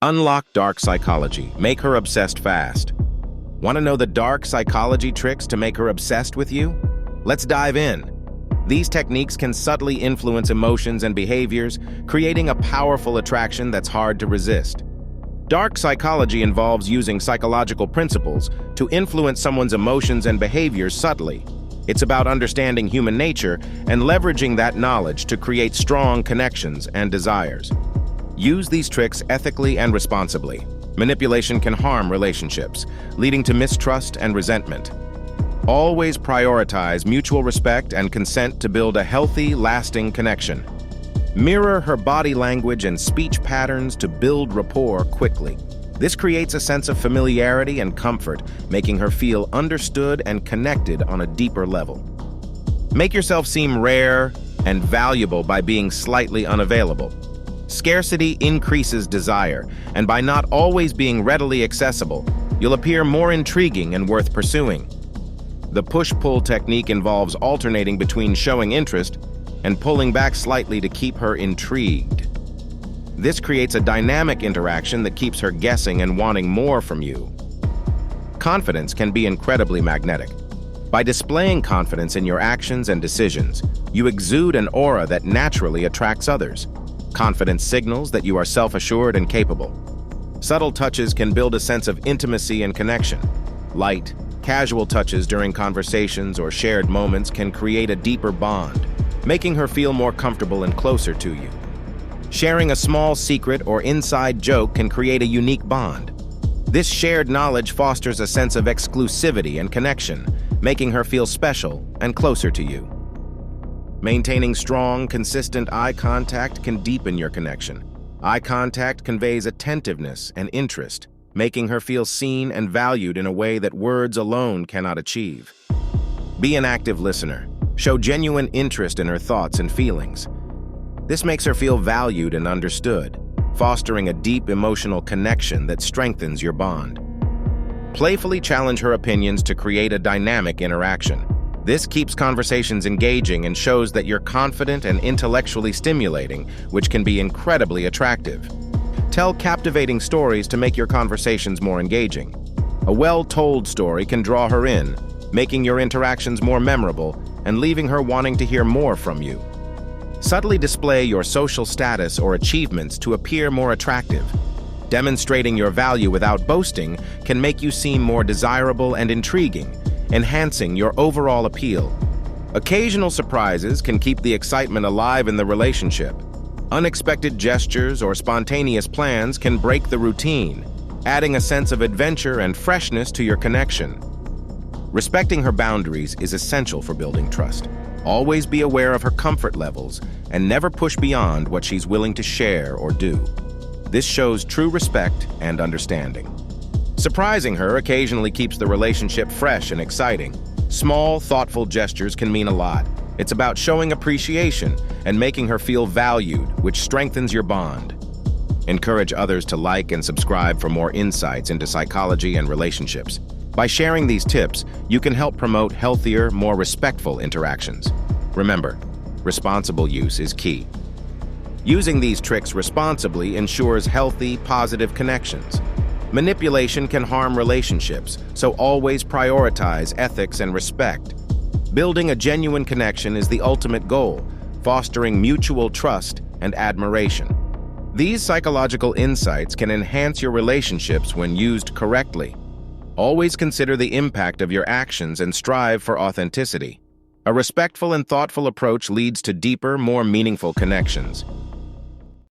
Unlock dark psychology. Make her obsessed fast. Want to know the dark psychology tricks to make her obsessed with you? Let's dive in. These techniques can subtly influence emotions and behaviors, creating a powerful attraction that's hard to resist. Dark psychology involves using psychological principles to influence someone's emotions and behaviors subtly. It's about understanding human nature and leveraging that knowledge to create strong connections and desires. Use these tricks ethically and responsibly. Manipulation can harm relationships, leading to mistrust and resentment. Always prioritize mutual respect and consent to build a healthy, lasting connection. Mirror her body language and speech patterns to build rapport quickly. This creates a sense of familiarity and comfort, making her feel understood and connected on a deeper level. Make yourself seem rare and valuable by being slightly unavailable. Scarcity increases desire, and by not always being readily accessible, you'll appear more intriguing and worth pursuing. The push-pull technique involves alternating between showing interest and pulling back slightly to keep her intrigued. This creates a dynamic interaction that keeps her guessing and wanting more from you. Confidence can be incredibly magnetic. By displaying confidence in your actions and decisions, you exude an aura that naturally attracts others. Confidence signals that you are self-assured and capable. Subtle touches can build a sense of intimacy and connection. Light, casual touches during conversations or shared moments can create a deeper bond, making her feel more comfortable and closer to you. Sharing a small secret or inside joke can create a unique bond. This shared knowledge fosters a sense of exclusivity and connection, making her feel special and closer to you. Maintaining strong, consistent eye contact can deepen your connection. Eye contact conveys attentiveness and interest, making her feel seen and valued in a way that words alone cannot achieve. Be an active listener. Show genuine interest in her thoughts and feelings. This makes her feel valued and understood, fostering a deep emotional connection that strengthens your bond. Playfully challenge her opinions to create a dynamic interaction. This keeps conversations engaging and shows that you're confident and intellectually stimulating, which can be incredibly attractive. Tell captivating stories to make your conversations more engaging. A well-told story can draw her in, making your interactions more memorable and leaving her wanting to hear more from you. Subtly display your social status or achievements to appear more attractive. Demonstrating your value without boasting can make you seem more desirable and intriguing, enhancing your overall appeal. Occasional surprises can keep the excitement alive in the relationship. Unexpected gestures or spontaneous plans can break the routine, adding a sense of adventure and freshness to your connection. Respecting her boundaries is essential for building trust. Always be aware of her comfort levels and never push beyond what she's willing to share or do. This shows true respect and understanding. Surprising her occasionally keeps the relationship fresh and exciting. Small, thoughtful gestures can mean a lot. It's about showing appreciation and making her feel valued, which strengthens your bond. Encourage others to like and subscribe for more insights into psychology and relationships. By sharing these tips, you can help promote healthier, more respectful interactions. Remember, responsible use is key. Using these tricks responsibly ensures healthy, positive connections. Manipulation can harm relationships, so always prioritize ethics and respect. Building a genuine connection is the ultimate goal, fostering mutual trust and admiration. These psychological insights can enhance your relationships when used correctly. Always consider the impact of your actions and strive for authenticity. A respectful and thoughtful approach leads to deeper, more meaningful connections.